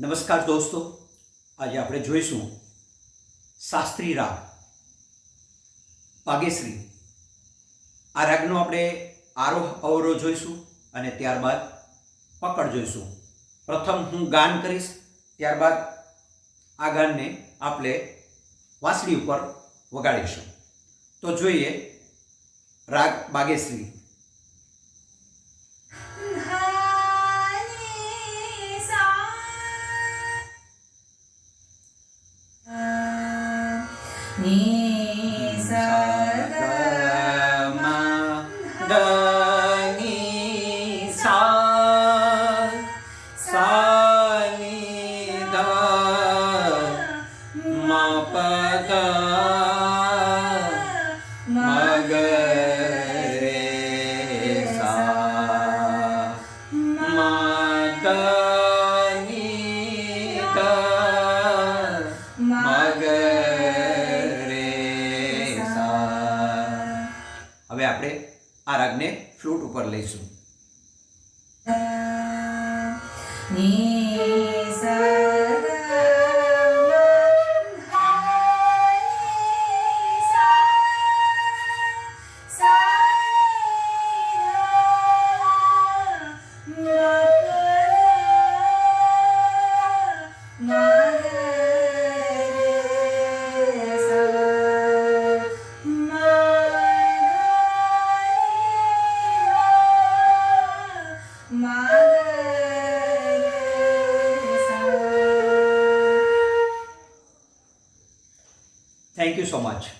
નમસ્કાર દોસ્તો, આજે આપણે જોઈશું શાસ્ત્રી રાગ પાગેશ્રી. આ રાગનો આપણે આરોહ અવરોહ જોઈશું અને ત્યારબાદ પકડ જોઈશું. પ્રથમ હું ગાન કરીશ, ત્યારબાદ આ ગાનને આપણે વાંસળી ઉપર વગાડીશું. તો જોઈએ રાગ બાગેશ્રી. ni sa ga ma da ni sa sa ni da ma pa da ma ga re sa ma da ni da ma ga. હવે આપણે આ રાગને ફ્લૂટ ઉપર લઈશું. ni sa Thank you so much.